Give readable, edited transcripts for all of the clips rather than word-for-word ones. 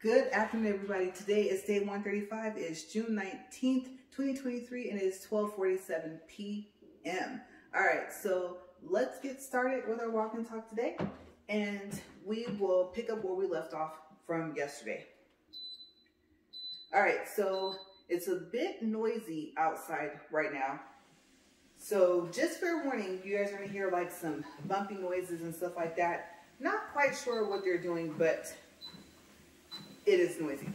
Good afternoon, everybody. Today is day 135. It's June 19th, 2023, and it is 12:47 p.m. All right, so let's get started with our walk and talk today, and we will pick up where we left off from yesterday. All right, so it's a bit noisy outside right now. So just fair warning, you guys are gonna hear like some bumpy noises and stuff like that. Not quite sure what they're doing, but it is noisy.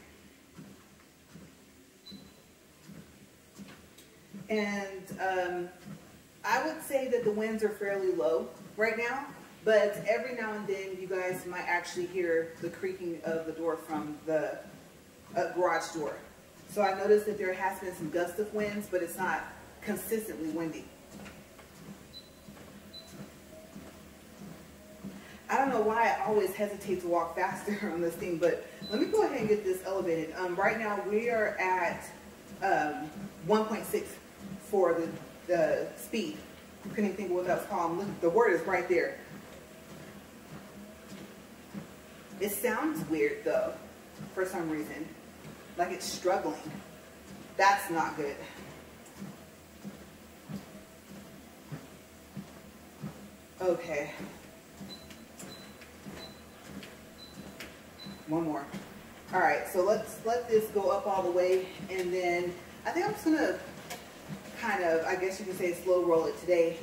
And I would say that the winds are fairly low right now, but every now and then you guys might actually hear the creaking of the door from the garage door. So I noticed that there has been some gust of winds, but it's not consistently windy. I don't know why I always hesitate to walk faster on this thing, but let me go ahead and get this elevated. Right now we are at 1.6 for the speed. I couldn't even think of what that was called. Look, the word is right there. It sounds weird though, for some reason. Like it's struggling. That's not good. Okay. One more. All right, so let's let this go up all the way, and then I think I'm just gonna kind of, I guess you can say, slow roll it today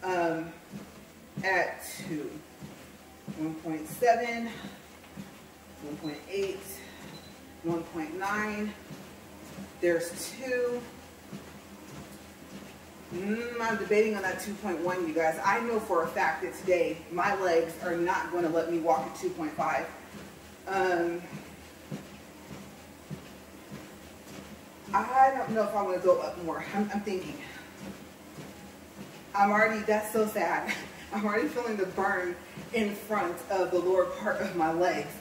at 2, 1.7, 1.8, 1.9. There's 2. I'm debating on that 2.1, you guys. I know for a fact that today my legs are not going to let me walk at 2.5. I don't know if I want to go up more. I'm thinking. That's so sad. I'm already feeling the burn in front of the lower part of my legs.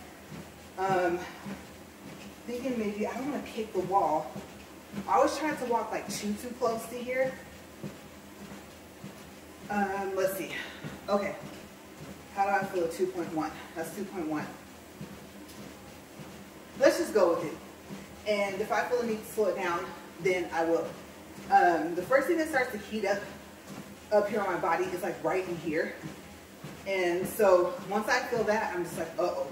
Thinking maybe I don't want to kick the wall. I was trying to walk like too close to here. Let's see. Okay. How do I feel at 2.1? That's 2.1. Let's just go with it. And if I feel the need to slow it down, then I will. The first thing that starts to heat up here on my body is like right in here. And so once I feel that, I'm just like, uh-oh.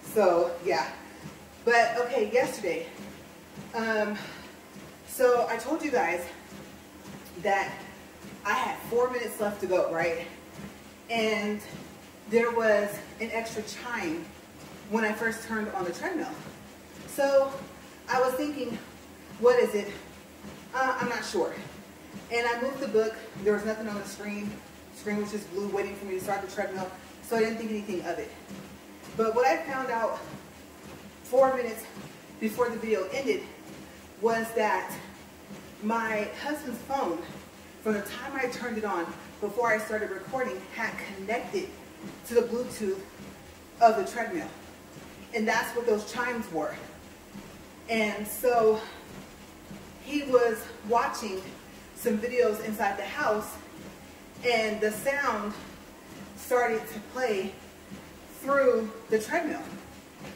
So yeah. But okay, yesterday, so I told you guys that I had 4 minutes left to go, right? And there was an extra chime when I first turned on the treadmill. So I was thinking, what is it? I'm not sure. And I moved the book. There was nothing on the screen. The screen was just blue waiting for me to start the treadmill. So I didn't think anything of it. But what I found out 4 minutes before the video ended was that my husband's phone, from the time I turned it on before I started recording, had connected to the Bluetooth of the treadmill. And that's what those chimes were. And so he was watching some videos inside the house, and the sound started to play through the treadmill.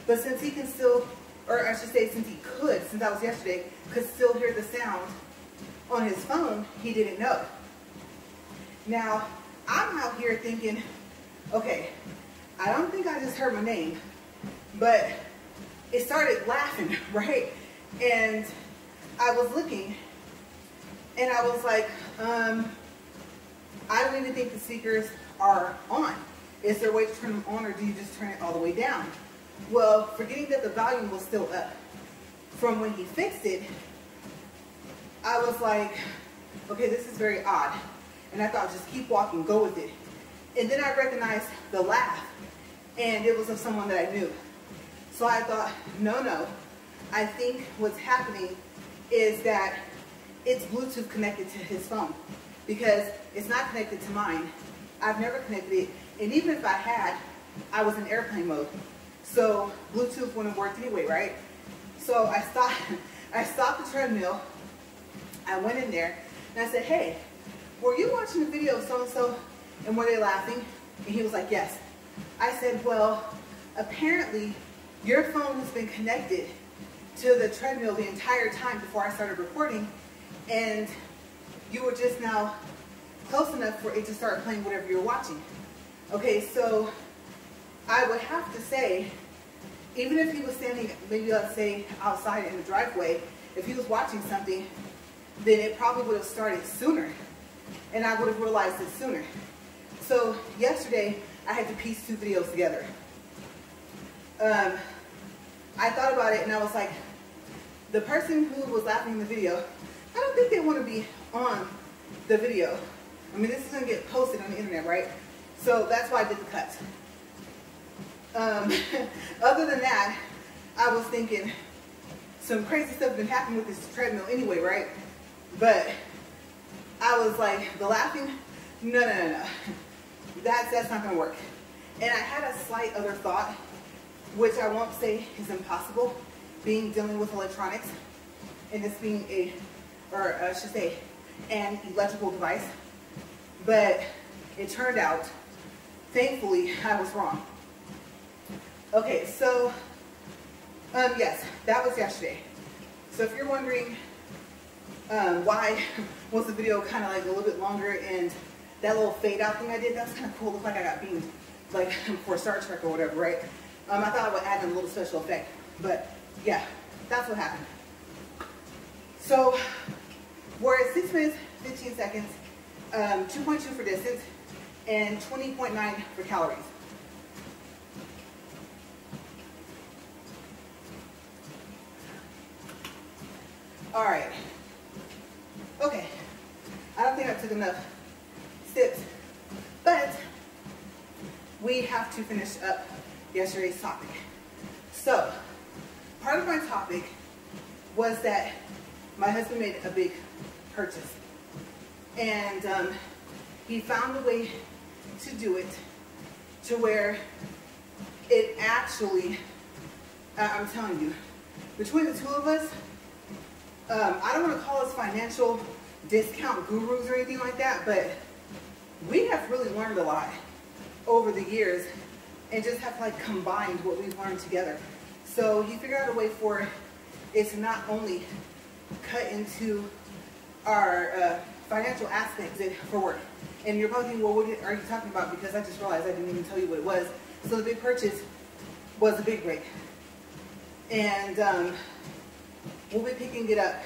But since he can still, or I should say since he could, since that was yesterday, could still hear the sound on his phone, he didn't know. Now, I'm out here thinking, okay, I don't think I just heard my name, but it started laughing, right? And I was looking, and I was like, I don't even think the speakers are on. Is there a way to turn them on, or do you just turn it all the way down? Well, forgetting that the volume was still up from when he fixed it, I was like, okay, this is very odd. And I thought, just keep walking, go with it. And then I recognized the laugh, and it was of someone that I knew. So I thought, no, I think what's happening is that it's Bluetooth connected to his phone, because it's not connected to mine. I've never connected it, and even if I had, I was in airplane mode. So Bluetooth wouldn't work anyway, right? So I stopped the treadmill. I went in there, and I said, hey, were you watching the video of so-and-so, and were they laughing? And he was like, yes. I said, well, apparently your phone has been connected to the treadmill the entire time before I started recording, and you were just now close enough for it to start playing whatever you're watching. Okay, so I would have to say, even if he was standing, maybe let's say outside in the driveway, if he was watching something, then it probably would have started sooner, and I would have realized it sooner. So yesterday, I had to piece 2 videos together. I thought about it and I was like, the person who was laughing in the video, I don't think they want to be on the video. I mean, this is going to get posted on the internet, right? So that's why I did the cuts. Other than that, I was thinking some crazy stuff has been happening with this treadmill anyway, right? But I was like, the laughing, no. That's not going to work. And I had a slight other thought, which I won't say is impossible, dealing with electronics, and this being I should say, an electrical device. But it turned out, thankfully, I was wrong. Okay, so, yes, that was yesterday. So if you're wondering why was the video kind of like a little bit longer, and that little fade out thing I did, that was kind of cool. Looked like I got beamed, like for Star Trek or whatever, right? I thought I would add in a little special effect, but yeah, that's what happened. So we're at 6 minutes, 15 seconds, 2.2 for distance, and 20.9 for calories. All right. Okay. I don't think I took enough steps, but we have to finish up yesterday's topic. So, part of my topic was that my husband made a big purchase, and he found a way to do it to where it actually, I'm telling you, between the two of us, I don't want to call us financial discount gurus or anything like that, but we have really learned a lot over the years and just have like combined what we've learned together. So he figured out a way for it to not only cut into our financial aspects for work. And you're probably thinking, well, what are you talking about? Because I just realized I didn't even tell you what it was. So the big purchase was a big break. And we'll be picking it up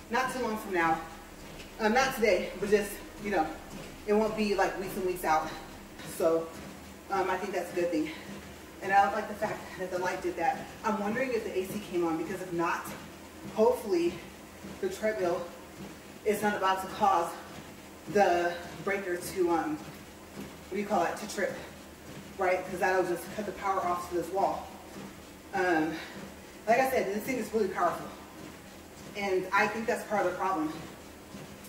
not too long from now. Not today, but just, you know, it won't be like weeks and weeks out. So I think that's a good thing. And I don't like the fact that the light did that. I'm wondering if the AC came on, because if not, hopefully the treadmill is not about to cause the breaker to, what do you call it, to trip, right? Because that'll just cut the power off to this wall. Like I said, this thing is really powerful. And I think that's part of the problem,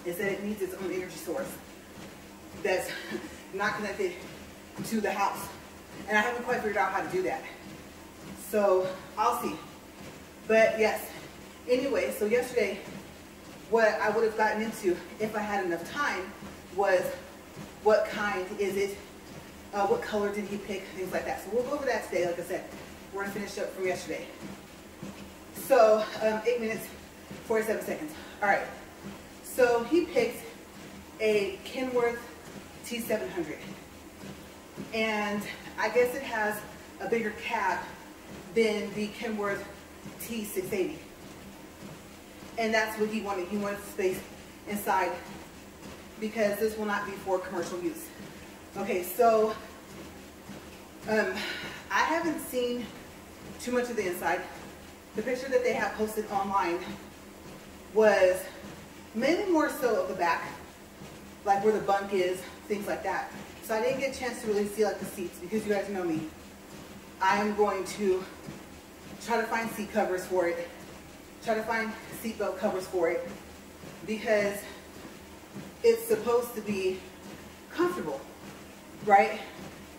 is that it needs its own energy source that's not connected to the house. And I haven't quite figured out how to do that. So I'll see. But yes, anyway, so yesterday, what I would have gotten into if I had enough time was what kind is it, what color did he pick, things like that. So we'll go over that today. Like I said, we're going to finish up from yesterday. So 8 minutes, 47 seconds. All right. So he picked a Kenworth T700. And I guess it has a bigger cab than the Kenworth T680. And that's what he wanted. He wanted space inside because this will not be for commercial use. Okay, so I haven't seen too much of the inside. The picture that they have posted online was mainly more so of the back, like where the bunk is, things like that. So I didn't get a chance to really see like the seats, because you guys know me. I am going to try to find seat covers for it, try to find seatbelt covers for it, because it's supposed to be comfortable, right?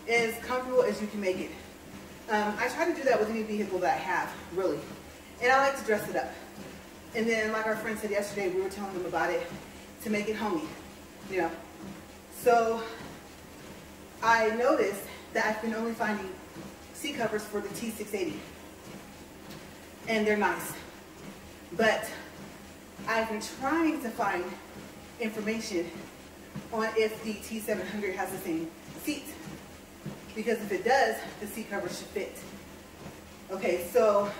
As comfortable as you can make it. I try to do that with any vehicle that I have, really. And I like to dress it up. And then, like our friend said yesterday, we were telling them about it to make it homey, you know. So I noticed that I've been only finding seat covers for the T680. And they're nice. But I've been trying to find information on if the T700 has the same seat. Because if it does, the seat cover should fit. Okay, so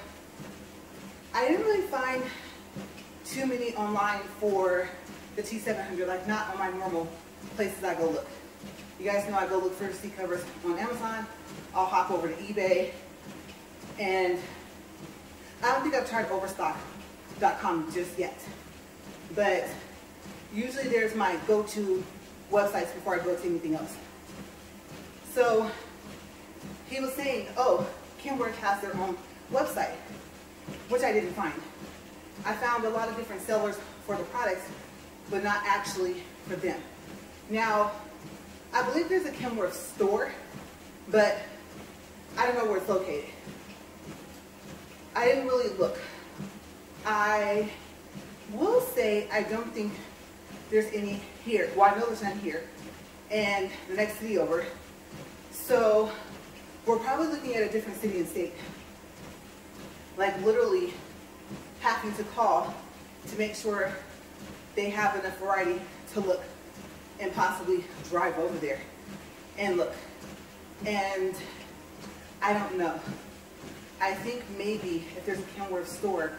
I didn't really find too many online for the T700, like not on my normal places I go look. You guys know I go look for seat covers on Amazon. I'll hop over to eBay. And I don't think I've tried overstock.com just yet. But usually there's my go-to websites before I go to anything else. So he was saying, oh, Kenworth has their own website, which I didn't find. I found a lot of different sellers for the products, but not actually for them. Now, I believe there's a Kenworth store, but I don't know where it's located. I didn't really look. I will say I don't think there's any here. Well, I know there's none here, and the next city over. So we're probably looking at a different city and state. Like literally having to call to make sure they have enough variety to look and possibly drive over there and look. And I don't know. I think maybe if there's a Kenworth store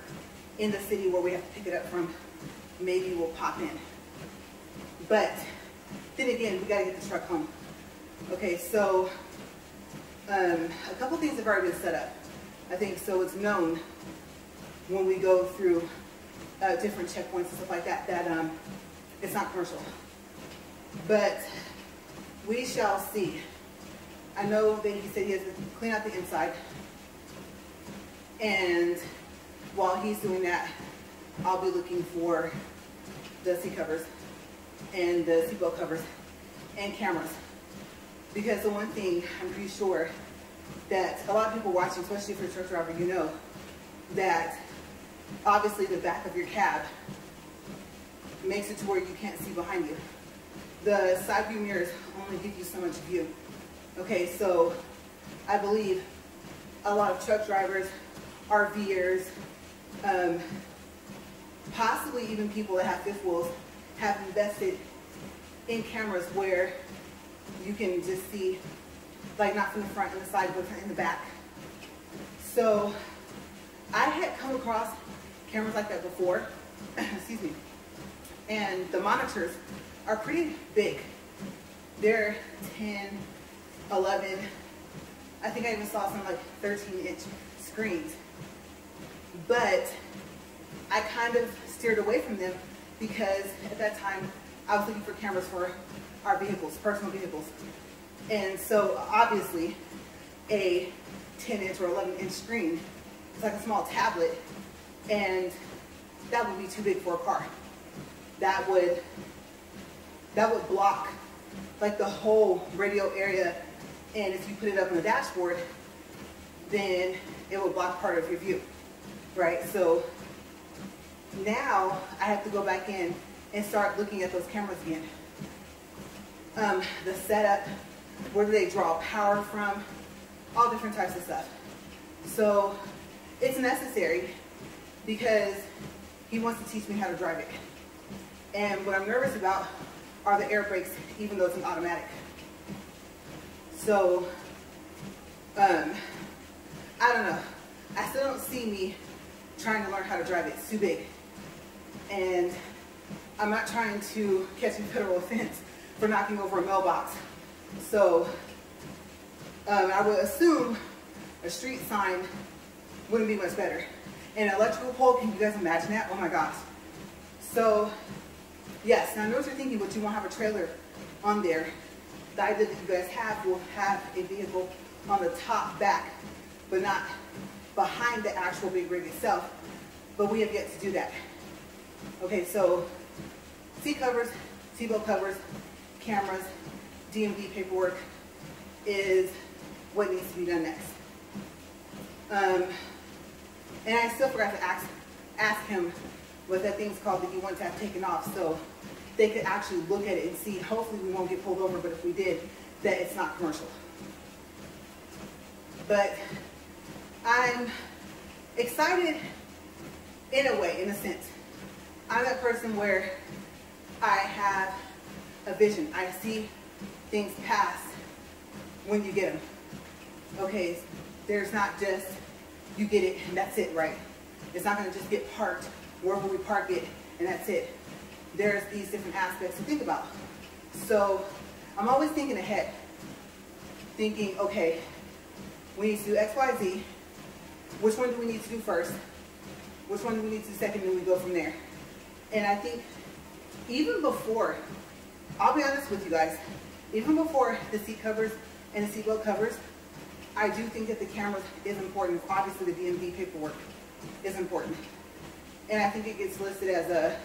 in the city where we have to pick it up from, maybe we'll pop in. But then again, we gotta get the truck home. Okay, so a couple things have already been set up. I think so it's known when we go through different checkpoints and stuff like that, that it's not commercial. But we shall see. I know that he said he has to clean out the inside. And while he's doing that, I'll be looking for the seat covers and the seatbelt covers and cameras. Because the one thing I'm pretty sure that a lot of people watching, especially if you're a truck driver, you know that obviously the back of your cab makes it to where you can't see behind you. The side view mirrors only give you so much view. Okay, so I believe a lot of truck drivers, RVers, possibly even people that have fifth wheels have invested in cameras where you can just see, like not from the front and the side, but in the back. So I had come across cameras like that before, excuse me, and the monitors are pretty big. They're 10, 11, I think I even saw some like 13-inch screens. But I kind of steered away from them because at that time I was looking for cameras for our vehicles, personal vehicles. And so obviously a 10-inch or 11-inch screen is like a small tablet, and that would be too big for a car. That would block like the whole radio area, and if you put it up on the dashboard, then it will block part of your view, right? So now I have to go back in and start looking at those cameras again. The setup, where do they draw power from, all different types of stuff. So it's necessary because he wants to teach me how to drive it. And what I'm nervous about are the air brakes, even though it's an automatic. So, I don't know. I still don't see me trying to learn how to drive it. It's too big. And I'm not trying to catch a federal offense for knocking over a mailbox. So, I would assume a street sign wouldn't be much better. An electrical pole, can you guys imagine that? Oh my gosh. So, yes, now I know what you're thinking, but you won't have a trailer on there. The idea that you guys have will have a vehicle on the top back, but not behind the actual big rig itself. But we have yet to do that. Okay, so seat covers, seatbelt covers, cameras, DMV paperwork is what needs to be done next. And I still forgot to ask him what that thing's called that you want to have taken off, so they could actually look at it and see. Hopefully we won't get pulled over, but if we did, that it's not commercial. But I'm excited in a way, in a sense. I'm that person where I have a vision. I see things past when you get them. Okay, there's not just you get it and that's it, right? It's not going to just get parked wherever we park it and that's it. There's these different aspects to think about. So I'm always thinking ahead, thinking, okay, we need to do X, Y, Z. Which one do we need to do first? Which one do we need to do second? And we go from there. And I think even before, I'll be honest with you guys, even before the seat covers and the seatbelt covers, I do think that the camera is important. Obviously, the DMV paperwork is important. And I think it gets listed as a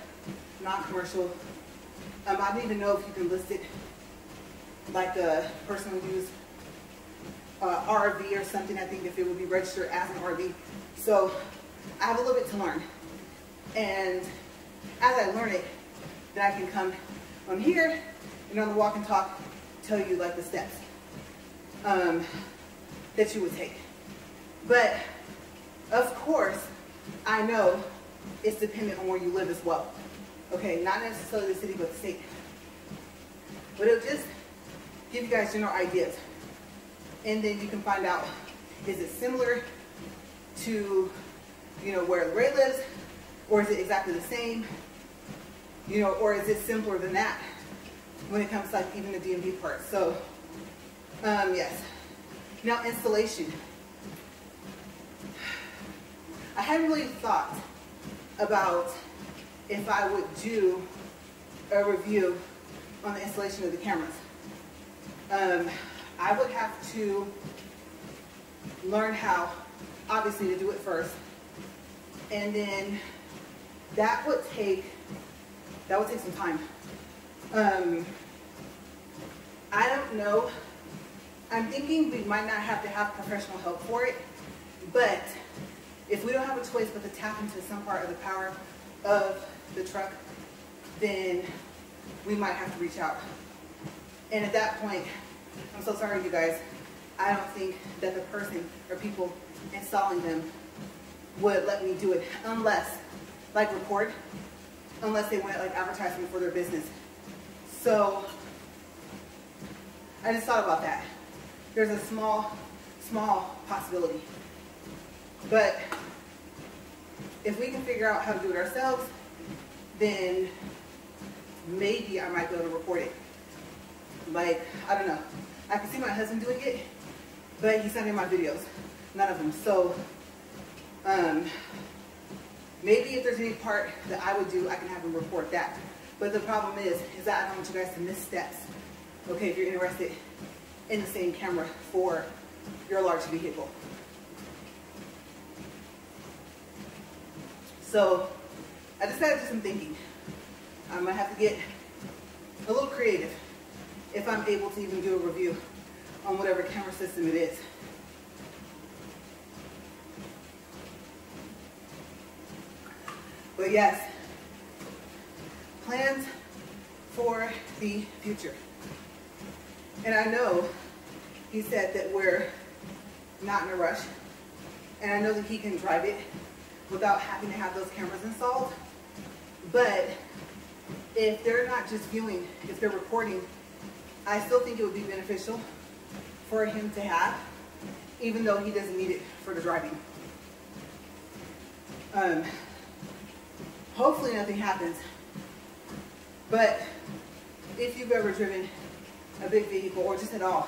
non-commercial. I don't even know if you can list it like a personal use RV or something. I think if it would be registered as an RV. So I have a little bit to learn. And as I learn it, then I can come on here and on the walk and talk, tell you like the steps that you would take. But of course, I know it's dependent on where you live as well. Okay, not necessarily the city, but the state. But it'll just give you guys general ideas. And then you can find out, is it similar to, you know, where LaRae lives? Or is it exactly the same? You know, or is it simpler than that when it comes to like even the DMV part? So, yes. Now installation. I hadn't really thought about if I would do a review on the installation of the cameras. I would have to learn how, obviously, to do it first. And then that would take some time. I don't know. I'm thinking we might not have to have professional help for it, but if we don't have a choice but to tap into some part of the power of the truck, then we might have to reach out. And at that point, I'm so sorry, you guys, I don't think that the person or people installing them would let me do it unless, like record, unless they want like advertisement for their business. So I just thought about that. There's a small possibility. But if we can figure out how to do it ourselves, then maybe I might be able to record it. Like, I don't know. I can see my husband doing it, but he's not in my videos. None of them. So maybe if there's any part that I would do, I can have him report that. But the problem is that I don't want you guys to miss steps. Okay, if you're interested in the same camera for your large vehicle. So I just got to do some thinking. I'm going to have to get a little creative if I'm able to even do a review on whatever camera system it is. But yes, plans for the future. And I know he said that we're not in a rush. And I know that he can drive it without having to have those cameras installed. But if they're not just viewing, if they're recording, I still think it would be beneficial for him to have, even though he doesn't need it for the driving. Hopefully nothing happens. But if you've ever driven a big vehicle or just at all,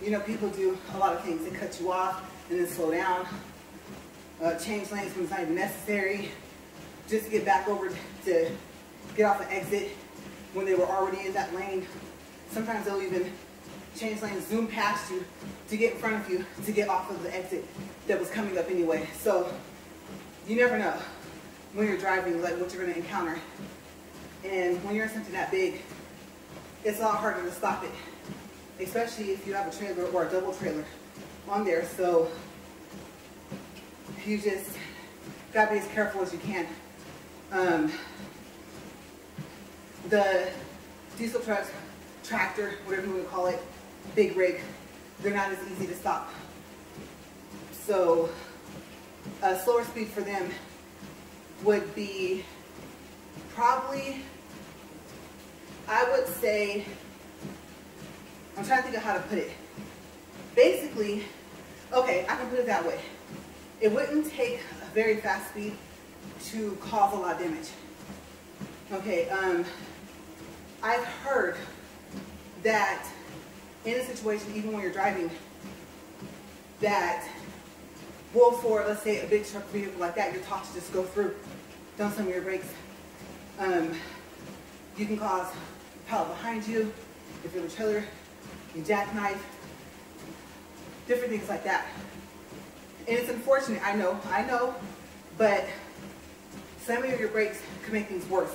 you know, people do a lot of things. They cut you off and then slow down, change lanes when it's not even necessary, just to get back over to get off the exit when they were already in that lane. Sometimes they'll even change lanes, zoom past you to get in front of you to get off of the exit that was coming up anyway. So you never know when you're driving, like what you're going to encounter. And when you're in something that big, it's a lot harder to stop it, especially if you have a trailer or a double trailer on there. So you just got to be as careful as you can. The diesel trucks, tractor, whatever you want to call it, big rig, they're not as easy to stop So a slower speed for them would be probably, I would say, I'm trying to think of how to put it. Basically, okay, I can put it that way. It wouldn't take a very fast speed to cause a lot of damage. Okay, I've heard that in a situation, even when you're driving, that, well, for, let's say, a big truck vehicle like that, you're taught to just go through, don't slam your brakes. You can cause a pallet behind you, if you're in a trailer, you jackknife, different things like that. And it's unfortunate, I know, but slamming your brakes can make things worse.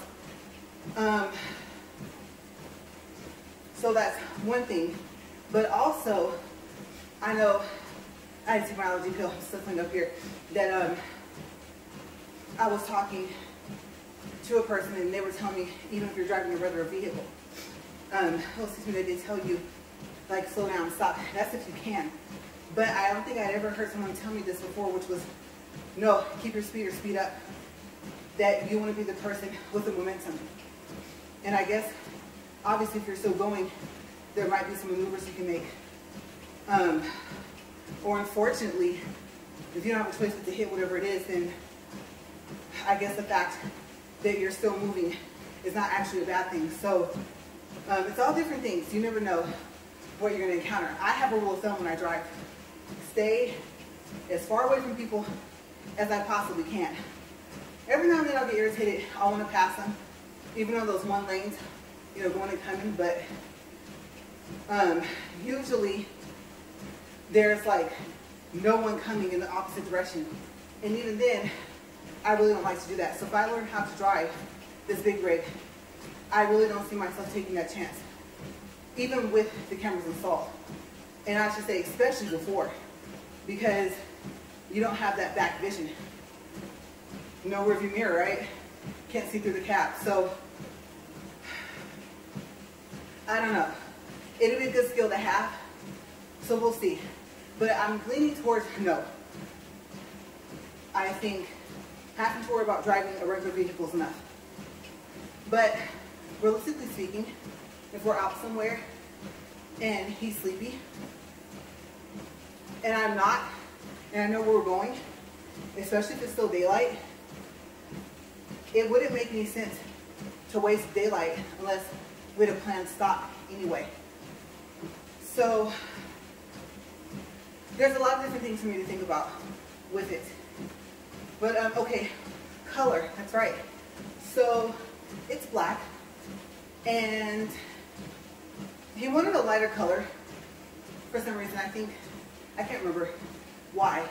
So that's one thing. But also, I know, I had to take my allergy pill, sniffling up here, that I was talking to a person and they were telling me, even if you're driving a regular vehicle, they did tell you, like, slow down, stop. That's if you can. But I don't think I'd ever heard someone tell me this before, which was, no, keep your speed or speed up. That you want to be the person with the momentum. And I guess, obviously, if you're still going, there might be some maneuvers you can make. Or unfortunately, if you don't have a choice but to hit whatever it is, then I guess the fact that you're still moving is not actually a bad thing. So it's all different things. You never know what you're going to encounter. I have a rule of thumb when I drive. Stay as far away from people as I possibly can. Every now and then I'll get irritated. I'll want to pass them, even on those one lanes, you know, going and coming. But usually there's like no one coming in the opposite direction. And even then, I really don't like to do that. So if I learn how to drive this big rig, I really don't see myself taking that chance, even with the cameras installed. And I should say especially before, because you don't have that back vision. No rearview mirror, right? Can't see through the cap. So, I don't know. It'll be a good skill to have, so we'll see. But I'm leaning towards no. I think having to worry about driving a regular vehicle is enough. But realistically speaking, if we're out somewhere and he's sleepy, and I'm not, and I know where we're going, especially if it's still daylight, it wouldn't make any sense to waste daylight unless we had a planned stop anyway. So there's a lot of different things for me to think about with it. But okay, color, that's right. So it's black, and he wanted a lighter color for some reason. I can't remember why.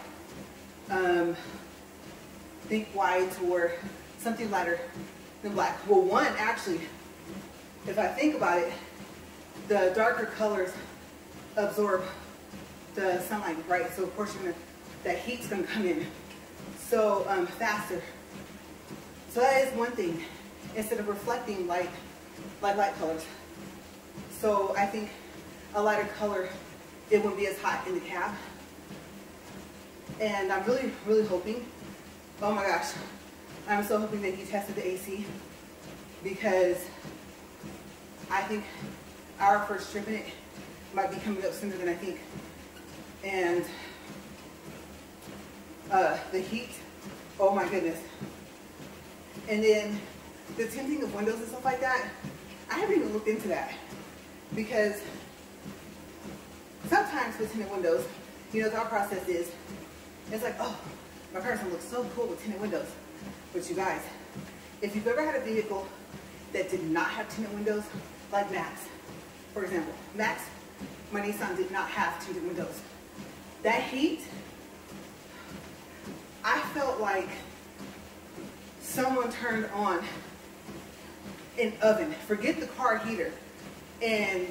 Think white or something lighter than black. Well, one, actually, if I think about it, the darker colors absorb the sunlight, right? So of course that heat's gonna come in so faster. So that is one thing, instead of reflecting light colors. So I think a lighter color, it wouldn't be as hot in the cab. And I'm really, really hoping, oh my gosh, I'm so hoping that he tested the AC, because I think our first trip in it might be coming up sooner than I think. And the heat, oh my goodness. And then the tinting of windows and stuff like that, I haven't even looked into that, because sometimes with tinted windows, you know, the thought process is, it's like, oh, my car's gonna look so cool with tinted windows. But you guys, if you've ever had a vehicle that did not have tinted windows, like Max, for example. Max, my Nissan, did not have tinted windows. That heat, I felt like someone turned on an oven. Forget the car heater. And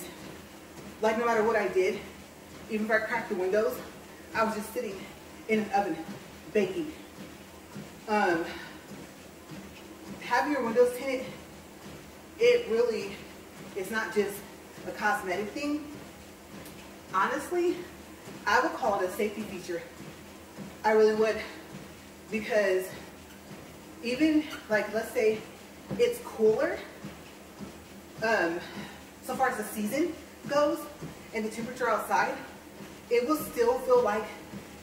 like no matter what I did, even if I cracked the windows, I was just sitting in an oven baking. Having your windows tinted, it really is not just a cosmetic thing. Honestly, I would call it a safety feature. I really would, because even like, let's say it's cooler, so far as the season goes and the temperature outside, it will still feel like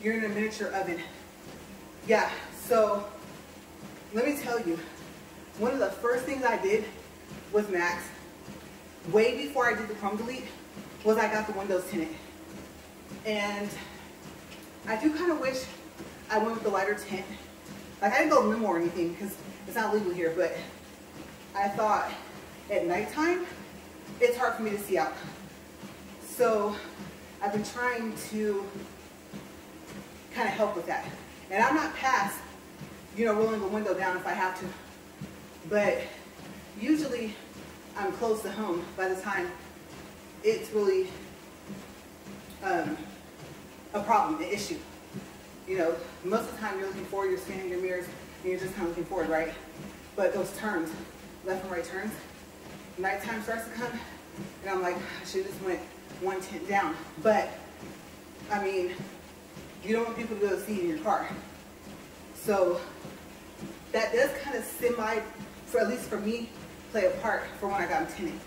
you're in a miniature oven. Yeah, so let me tell you, one of the first things I did with Max, way before I did the chrome delete, was I got the windows tinted. And I do kind of wish I went with the lighter tint. Like, I didn't go minimal or anything because it's not legal here, but I thought at nighttime, it's hard for me to see out. So I've been trying to kind of help with that. And I'm not past, you know, rolling the window down if I have to. But usually I'm close to home by the time it's really a problem, an issue. You know, most of the time you're looking forward, you're scanning your mirrors, and you're just kind of looking forward, right? But those turns, left and right turns, nighttime starts to come, and I'm like, I should have just went one tint down. But, I mean, you don't want people to be able to see you in your car. So that does kind of at least for me, play a part for when I got them tinted.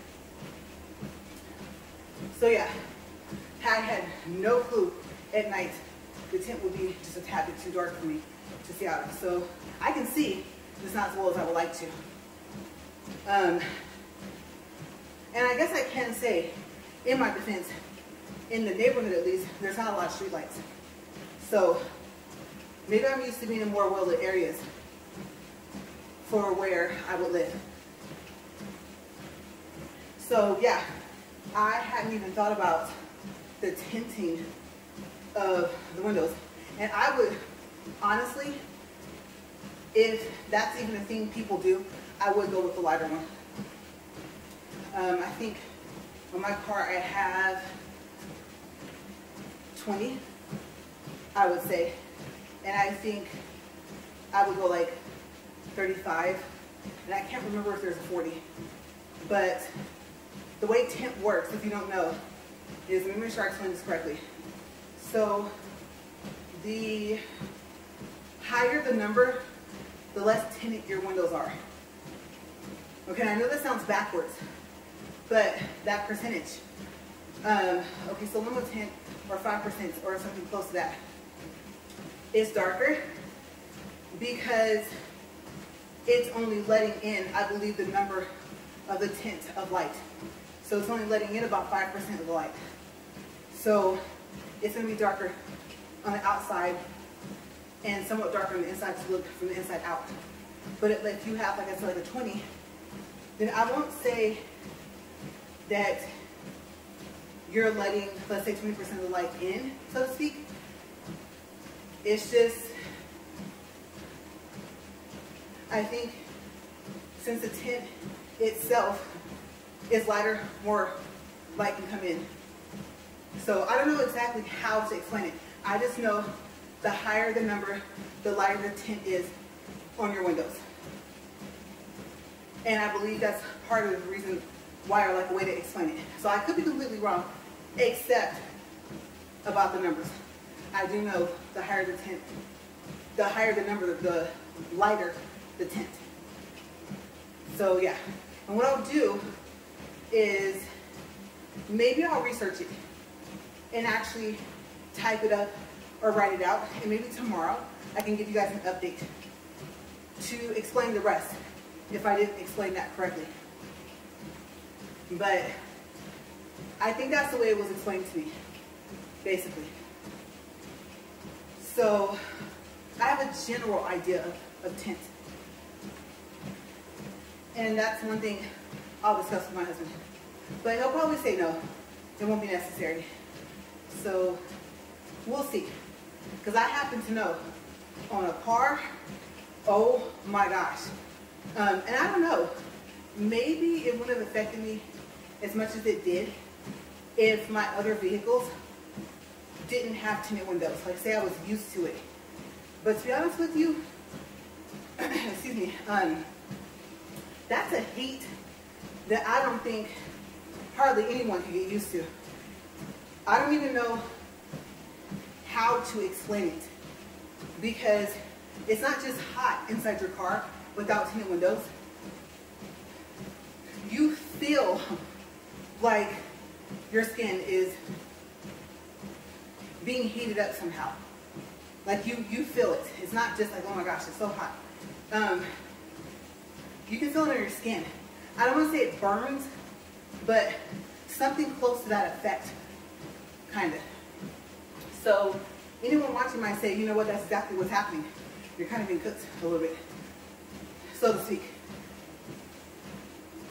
So yeah, I had no clue at night the tint would be just a tad bit too dark for me to see out of. So I can see, just not as well as I would like to. And I guess I can say, in my defense, in the neighborhood at least, there's not a lot of street lights. So maybe I'm used to being in more well-lit areas for where I would live. So yeah, I hadn't even thought about the tinting of the windows. And I would, honestly, if that's even a thing people do, I would go with the lighter one. I think on my car I have 20, I would say. And I think I would go like 35. And I can't remember if there's a 40. But the way tint works, if you don't know, is, let me make sure I explain this correctly. So the higher the number, the less tinted your windows are. Okay, I know that sounds backwards, but that percentage. Okay, so limo tint or 5% or something close to that is darker because it's only letting in, I believe, the number of the tint of light. So it's only letting in about 5% of the light. So it's going to be darker on the outside and somewhat darker on the inside to look from the inside out. But if you have, like I said, like a 20, then I won't say that you're letting, let's say 20% of the light in, so to speak. It's just, I think since the tint itself is lighter, more light can come in. So I don't know exactly how to explain it. I just know the higher the number, the lighter the tint is on your windows. And I believe that's part of the reason why I like the way to explain it. So I could be completely wrong, except about the numbers. I do know the higher the tint, the higher the number, the lighter the tint. So yeah, and what I'll do is maybe I'll research it and actually type it up or write it out, and maybe tomorrow I can give you guys an update to explain the rest if I didn't explain that correctly. But I think that's the way it was explained to me, basically. So I have a general idea of tint. And that's one thing I'll discuss with my husband. But he'll probably say no, it won't be necessary. So we'll see. Because I happen to know on a car, oh my gosh. And I don't know, maybe it wouldn't have affected me as much as it did if my other vehicles didn't have tinted windows. Like, say I was used to it. But to be honest with you, excuse me, that's a heat that I don't think hardly anyone can get used to. I don't even know how to explain it. because it's not just hot inside your car without tinted windows. You feel like your skin is being heated up somehow. Like you feel it. It's not just like, oh my gosh, it's so hot. You can feel it in your skin. I don't want to say it burns, but something close to that effect, kind of. So anyone watching might say, you know what, that's exactly what's happening. You're kind of being cooked a little bit, so to speak.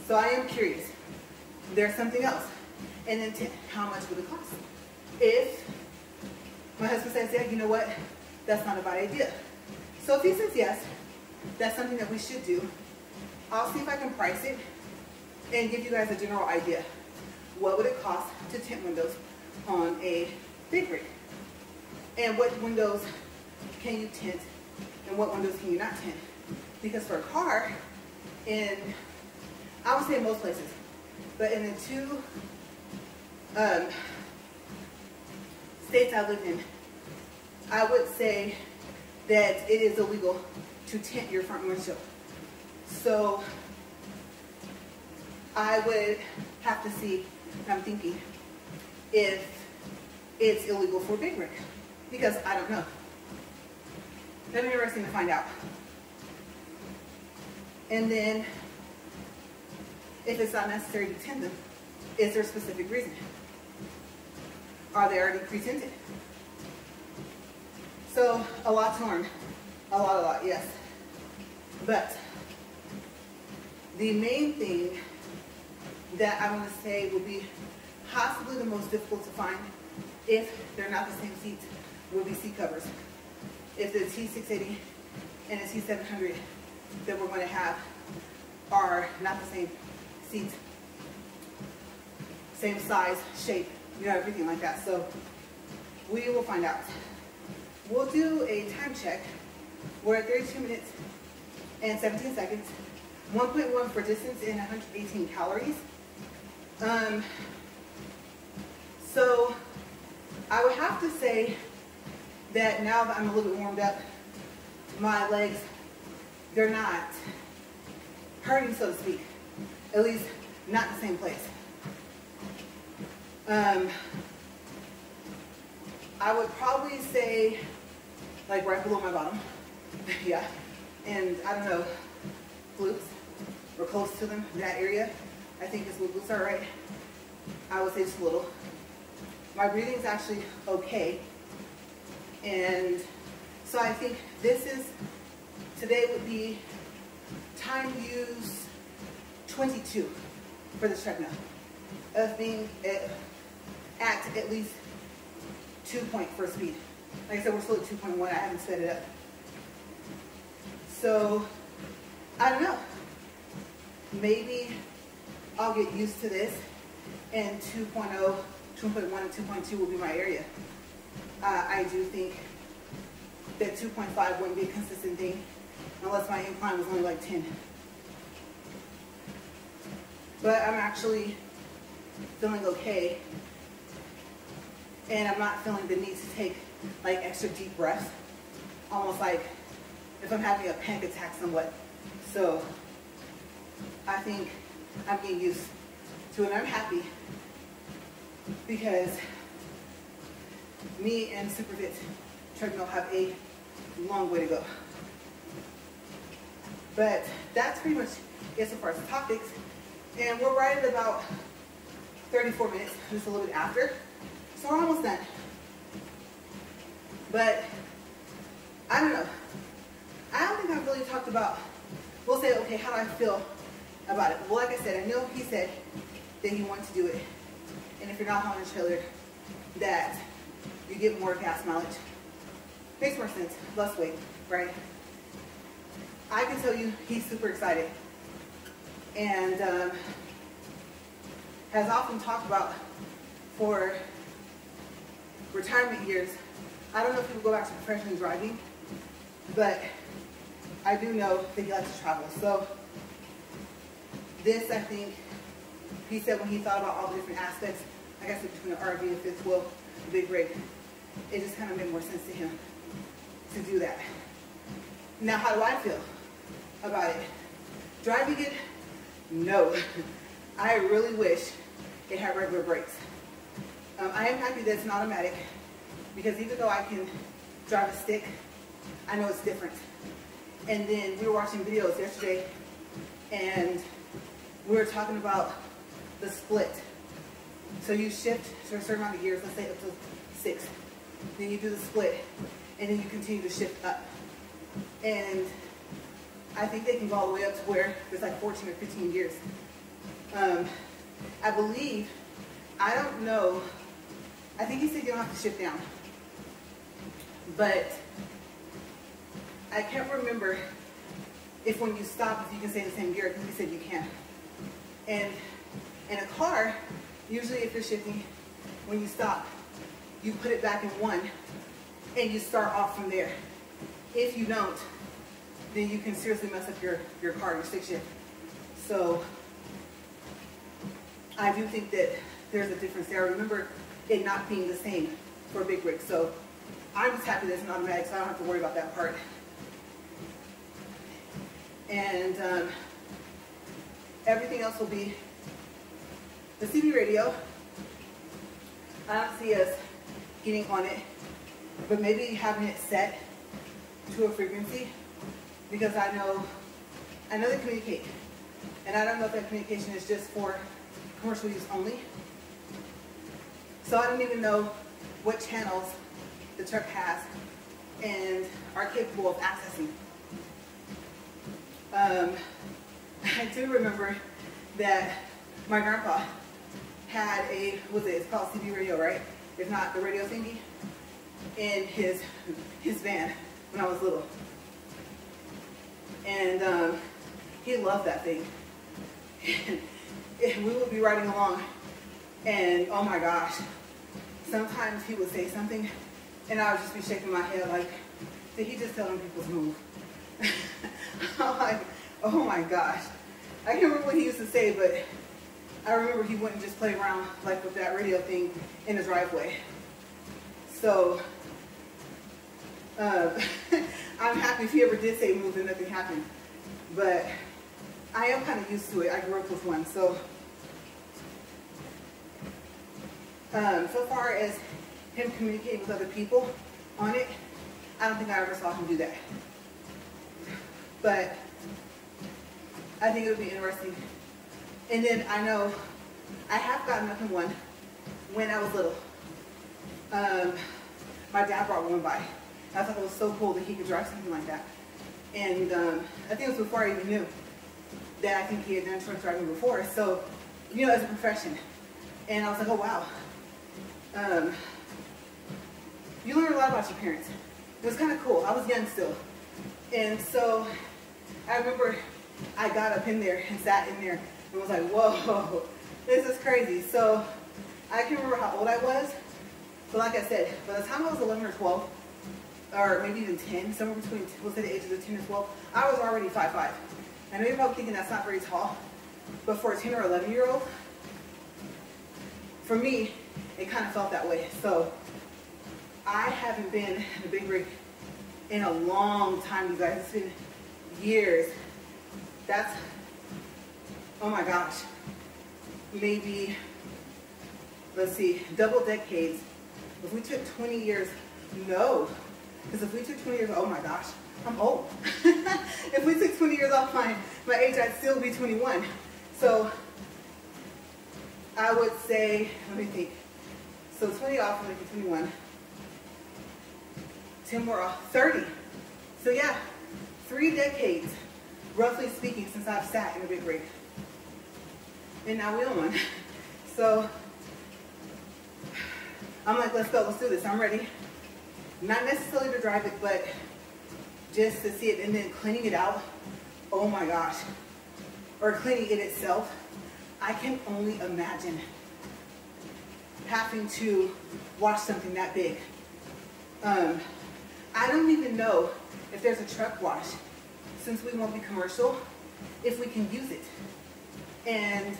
So I am curious. There's something else. And then how much would it cost? If my husband says, yeah, you know what, that's not a bad idea. So if he says yes, that's something that we should do. I'll see if I can price it and give you guys a general idea. What would it cost to tint windows on a big rig? And what windows can you tint and what windows can you not tint? Because for a car, I would say most places, but in the two states I live in, I would say that it is illegal to tint your front windshield. So I would have to see, I'm thinking, if it's illegal for a big rig, because I don't know. That'd be interesting to find out. And then, if it's not necessary to tint them, is there a specific reason? Are they already pre-tinted? So, a lot to learn. A lot, yes. But, the main thing that I want to say would be possibly the most difficult to find, if they're not the same seats, would be seat covers. If the T680 and the T700 that we're going to have are not the same seats, same size, shape, you know, everything like that. So we will find out. We'll do a time check. We're at 32 minutes and 17 seconds. 1.1 for distance and 118 calories. So I would have to say that now that I'm a little bit warmed up, my legs, they're not hurting, so to speak. At least not the same place. I would probably say like right below my bottom. Yeah. And I don't know, glutes or close to them, that area. I think is what glutes are, right? I would say just a little. My breathing is actually okay. And so I think today would be time use 22 for this treadmill, of being at least 2 point for speed. Like I said, we're still at 2.1, I haven't sped it up. So, I don't know. Maybe I'll get used to this and 2.0, 2.1 and 2.2 will be my area. I do think that 2.5 wouldn't be a consistent thing unless my incline was only like 10. But I'm actually feeling okay, and I'm not feeling the need to take like extra deep breaths, almost like if I'm having a panic attack somewhat. So I think I'm getting used to it, and I'm happy because me and Superfit treadmill have a long way to go. But that's pretty much it so far as the topics. And we're right at about 34 minutes, just a little bit after. So we're almost done. But I don't know. I don't think I've really talked about, we'll say, okay, how do I feel about it? Well, like I said, I know he said that he wanted to do it. And if you're not hauling a trailer, that you get more gas mileage. Makes more sense, less weight, right? I can tell you he's super excited. And has often talked about for retirement years. I don't know if he will go back to professional driving, but I do know that he likes to travel. So this, I think, he said when he thought about all the different aspects, I guess between the RV and fifth wheel, the big rig, it just kind of made more sense to him. to do that. Now, how do I feel about it? Driving it? No. I really wish it had regular brakes. I am happy that it's an automatic, because even though I can drive a stick, I know it's different. And then we were watching videos yesterday, and we were talking about the split. So you shift to a certain amount of gears, let's say up to 6. Then you do the split, and then you continue to shift up. And I think they can go all the way up to where there's like 14 or 15 gears. I believe, I don't know, I think he said you don't have to shift down. But I can't remember if when you stop, if you can stay in the same gear. I think he said you can. And in a car, usually if you're shifting, when you stop, you put it back in 1 and you start off from there. If you don't, then you can seriously mess up your car, your stick shift. So I do think that there's a difference there. I remember it not being the same for a big rig. So I'm just happy that it's an automatic, so I don't have to worry about that part. And everything else will be the CB radio. I don't see us getting on it, but maybe having it set to a frequency, because I know they communicate, and I don't know if that communication is just for commercial use only. So I don't even know what channels the truck has and are capable of accessing. I do remember that my grandpa had a, it's called CB radio, right? If not the radio thingy, in his van when I was little. And he loved that thing. And we would be riding along, and oh my gosh, sometimes he would say something, and I would just be shaking my head like, did he just tell them people to move? I'm like, oh my gosh. I can't remember what he used to say, but I remember he wouldn't just play around like with that radio thing in the driveway. So I'm happy if he ever did say move and nothing happened. But I am kind of used to it. I grew up with one. So so far as him communicating with other people on it, I don't think I ever saw him do that. But I think it would be interesting. And then I know I have gotten up in one when I was little. My dad brought one by. I thought it was so cool that he could drive something like that. And I think it was before I even knew that I think he had done truck driving before. So, you know, as a profession. And I was like, oh wow. You learn a lot about your parents. It was kind of cool. I was young still. And so I remember I got up in there and sat in there and was like, whoa, this is crazy. So I can remember how old I was. So like I said, by the time I was 11 or 12, or maybe even 10, somewhere between, we'll say the ages of 10 and 12, I was already 5'5". I know you're probably thinking that's not very tall, but for a 10 or 11-year-old, for me, it kind of felt that way. So I haven't been in a big rig in a long time, you guys. It's been years. That's, oh my gosh, maybe, let's see, double decades. If we took 20 years, no. Because if we took 20 years, oh my gosh, I'm old. If we took 20 years off my age, I'd still be 21. So I would say, let me think. So 20 off, I'm making 21. 10 more off, 30. So yeah, 3 decades, roughly speaking, since I've sat in a big rig. And now we own one. So I'm like, let's go, let's do this, I'm ready. Not necessarily to drive it, but just to see it, and then cleaning it out, oh my gosh. Or cleaning it itself. I can only imagine having to wash something that big. I don't even know if there's a truck wash, since we won't be commercial, if we can use it. And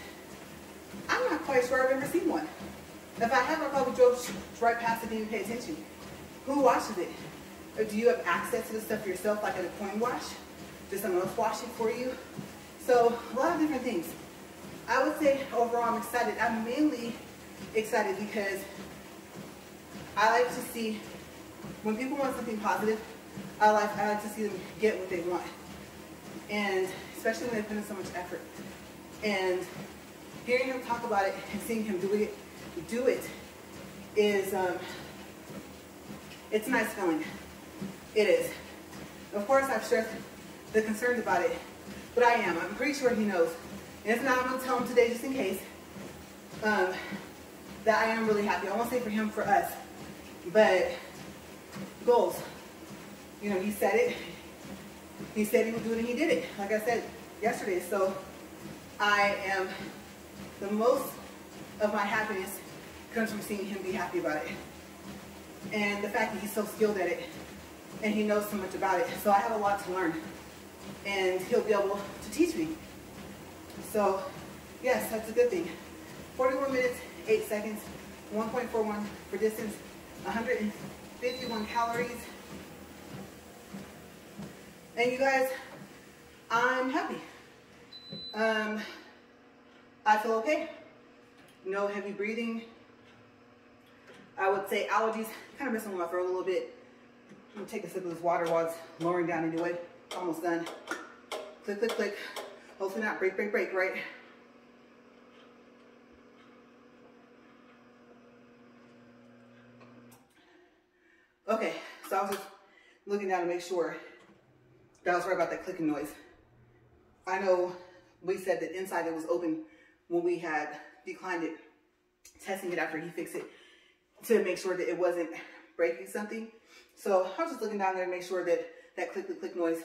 I'm not quite sure I've ever seen one. If I have, I probably drove right past it and didn't pay attention. Who washes it? Or do you have access to the stuff yourself, like in a coin wash? Does someone else wash it for you? So a lot of different things. I would say overall I'm excited. I'm mainly excited because I like to see when people want something positive, I like to see them get what they want. And especially when they put in so much effort. And hearing him talk about it and seeing him do it is, it's a nice feeling. It is. Of course, I've stressed the concerns about it, but I'm pretty sure he knows. And if not, I'm going to tell him today just in case, that I am really happy. I won't say for him, for us, but goals. You know, he said it. He said he would do it and he did it, like I said yesterday. So the most of my happiness comes from seeing him be happy about it. And the fact that he's so skilled at it and he knows so much about it. So I have a lot to learn and he'll be able to teach me. So yes, that's a good thing. 41 minutes, 8 seconds, 1.41 for distance, 151 calories. And you guys, I'm happy. I feel okay. No heavy breathing. I would say allergies kind of messing with my throat a little bit. I'm gonna take a sip of this water while it's lowering down anyway. Almost done. Click, click, click. Hopefully not break, break, break, right? Okay, so I was just looking down to make sure that I was right about that clicking noise. I know we said that inside it was open when we had declined it, testing it after he fixed it to make sure that it wasn't breaking something. So I was just looking down there to make sure that that click, click, click noise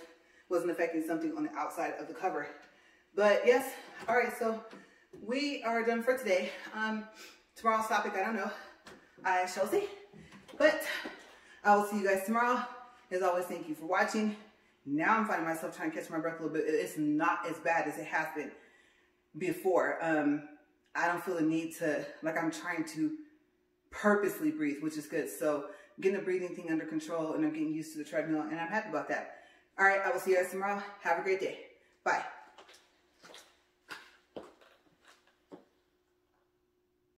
wasn't affecting something on the outside of the cover. But yes, all right, so we are done for today. Tomorrow's topic, I don't know. I shall see. But I will see you guys tomorrow. As always, thank you for watching. Now I'm finding myself trying to catch my breath a little bit. It's not as bad as it has been before. I don't feel the need to, like I'm trying to purposely breathe, which is good. So getting the breathing thing under control and I'm getting used to the treadmill and I'm happy about that. All right, I will see you guys tomorrow. Have a great day.